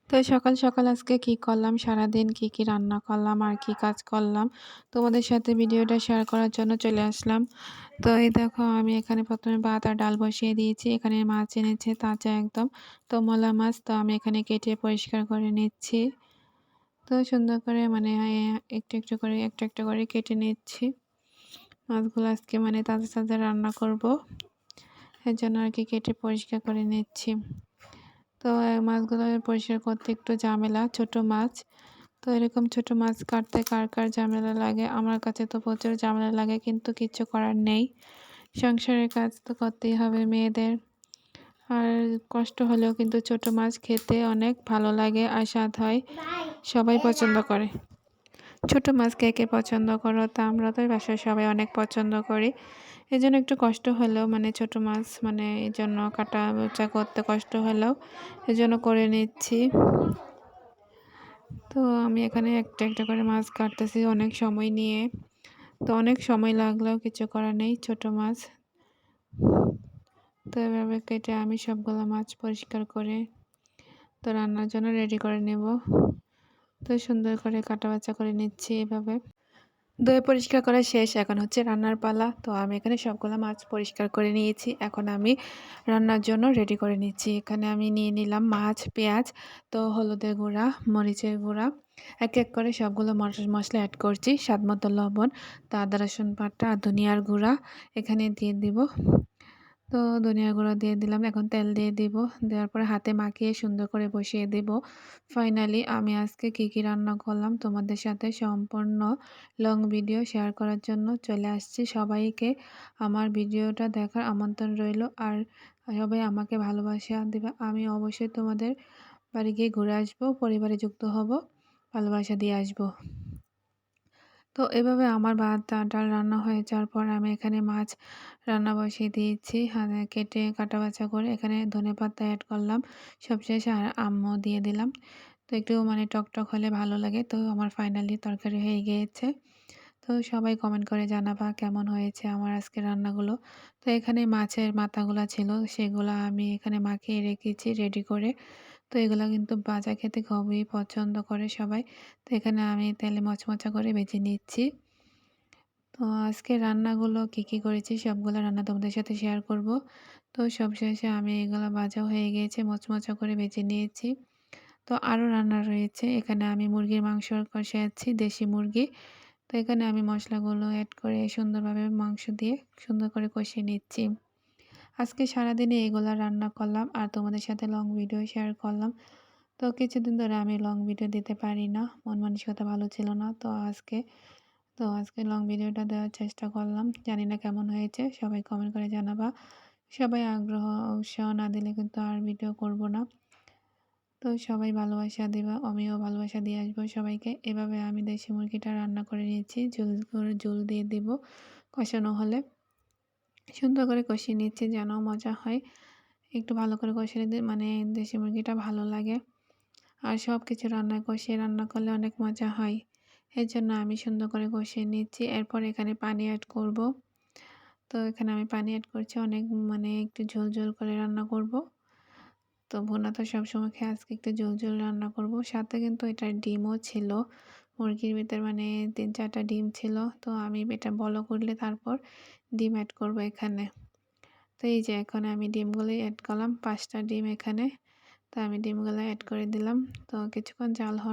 তো সকাল, সকাল আজকে কি করলাম, সারাদিন কি রান্না করলাম আর কি কাজ করলাম, তোমাদের সাথে ভিডিওটা শেয়ার করার জন্য চলে আসলাম। তো এই দেখো আমি এখানে ১ম এ ভাত আর ডাল বসিয়ে দিয়েছি। এখানে মাছ এনেছে তাজা একদম। তো মলা মাছ তো আমি এখানে কেটে পরিষ্কার করে নিচ্ছি। তো সুন্দর করে মানে একটু করে একটা করে কেটে নিচ্ছি। মাছগুলো আজকে মানে তাজা, তাজা রান্না করব। এজন্য আরকি কেটে পরিষ্কার করে নিচ্ছি। তো মাছগুলো পরিষ্কার করতে একটু ঝামেলা, ছোট মাছ। তো এরকম ছোট মাছ কাটতে কার ঝামেলা লাগে? আমার কাছে তো প্রচুর ঝামেলা লাগে, কিন্তু কিচ্ছু করার নেই। সংসারের কাজ তো করতেই হবে মেয়েদের। আর কষ্ট হলেও কিন্তু ছোট মাছ খেতে অনেক ভালো লাগে আর স্বাদ হয়। সবাই পছন্দ করে। ছোট মাছ কে পছন্দ করো? তা আমরা তো বাসায় সবাই অনেক পছন্দ করি। এজন্য একটু কষ্ট হলেও মানে ছোট মাছ মানে এজন্য কাটা-বাছা করতে কষ্ট হলেও এজন্য করে নিচ্ছি। তো আমি এখানে একটা করে মাছ কাটতেছি অনেক সময় নিয়ে। তো অনেক সময় লাগলেও কিছু করার নেই, ছোট মাছ। তো এভাবে কেটে আমি সবগুলো মাছ পরিষ্কার করে তো রান্নার জন্য রেডি করে নেব। তো সুন্দর করে কাটা-বাছা করে নিচ্ছি এভাবে। ধুয়ে পরিষ্কার করা শেষ, এখন হচ্ছে রান্নার পালা। তো আমি এখানে সবগুলো মাছ পরিষ্কার করে নিয়েছি। এখন আমি রান্নার জন্য রেডি করে নিচ্ছি। এখানে আমি নিয়ে নিলাম মাছ, পেঁয়াজ, তো হলুদের গুঁড়া, মরিচের গুঁড়া, এক করে সবগুলো মশলা অ্যাড করছি। স্বাদমতো লবণ, তো আদা রসুন বাটা আর ধনিয়ার গুঁড়া এখানে দিয়ে দিব। তো ধনিয়া গুঁড়া দিয়ে দিলাম। এখন তেল দিয়ে দিব। দেওয়ার পরে হাতে মাখিয়ে সুন্দর করে বসিয়ে দেব। ফাইনালি আমি আজকে কি রান্না করলাম তোমাদের সাথে সম্পূর্ণ লং ভিডিও শেয়ার করার জন্য চলে আসছি। সবাইকে আমার ভিডিওটা দেখার আমন্ত্রণ রইল। আর সবাই আমাকে ভালোবাসা দিবে। আমি অবশ্যই তোমাদের বাড়ি গিয়ে ঘুরে আসবো, পরিবারে যুক্ত হব, ভালোবাসা দিয়ে আসবো। তো এভাবে আমার ভাত ডাল রান্না হয়ে যাওয়ার পর আমি এখানে মাছ রান্না বসিয়ে দিয়েছি। কেটে কাটা-বাছা করে এখানে ধনেপাতা এড করলাম সবশেষে, আর আম্মও দিয়ে দিলাম। তো একটু মানে টকটক হলে ভালো লাগে। তো আমার ফাইনালি তরকারি হয়ে গিয়েছে। তো সবাই কমেন্ট করে জানাবা কেমন হয়েছে আমার আজকের রান্নাগুলো। তো এখানে মাছের মাথাগুলা ছিল, সেগুলা আমি এখানে মাখিয়ে রেখেছি রেডি করে। তো এগুলা কিন্তু ভাজা খেতে খুবই পছন্দ করে সবাই। তো এখানে আমি তেলে মচমচা করে ভেজে নিচ্ছি। তো আজকে রান্নাগুলো কি করেছি সবগুলো রান্না তোমাদের সাথে শেয়ার করব। তো সবশেষে আমি এগুলো ভাজা হয়ে গিয়েছে, মচমচা করে ভেজে নিয়েছি। তো আরও রান্না রয়েছে। এখানে আমি মুরগির মাংস কষাচ্ছি, দেশি মুরগি। তো এখানে আমি মশলাগুলো অ্যাড করে সুন্দরভাবে মাংস দিয়ে সুন্দর করে কষিয়ে নিচ্ছি। আজকে সারাদিনে এগুলা রান্না করলাম আর তোমাদের সাথে লং ভিডিও শেয়ার করলাম। তো কিছুদিন ধরে আমি লং ভিডিও দিতে পারি না, মন মানসিকতা ভালো ছিল না। তো আজকে লং ভিডিওটা দেওয়ার চেষ্টা করলাম। জানি না কেমন হয়েছে, সবাই কমেন্ট করে জানাবা। সবাই আগ্রহ উৎসাহ না দিলে কিন্তু আর ভিডিও করব না। তো সবাই ভালোবাসা দিবা, আমিও ভালোবাসা দিয়ে আসবো সবাইকে। এভাবে আমি দেশি মুরগিটা রান্না করে নিয়েছি, ঝোল দিয়ে দিব কষানো হলে। সুন্দর করে কষিয়ে নিচ্ছি যেন মজা হয়। একটু ভালো করে কষিয়ে নিতে মানে দেশি মুরগিটা ভালো লাগে। আর সব কিছু কষিয়ে রান্না করলে অনেক মজা হয়। এর জন্য আমি সুন্দর করে কষিয়ে নিচ্ছি। এরপর এখানে পানি অ্যাড করব। তো এখানে আমি পানি অ্যাড করছি, অনেক মানে একটু ঝোল করে রান্না করব। তো ভুনা তো সবসময় খেয়ে আজকে একটু ঝোল রান্না করব। সাথে কিন্তু এটা ডিমও ছিল। মুরগির ভিতর মানে ৩-৪টা ডিম ছিল। তো আমি এটা বড় করলে তারপর ডিম অ্যাড করব এখানে। তো এই যে এখন আমি ডিমগুলো অ্যাড করলাম, 5টা ডিম এখানে। তো আমি ডিমগুলো অ্যাড করে দিলাম। তো কিছুক্ষণ জাল হওয়ার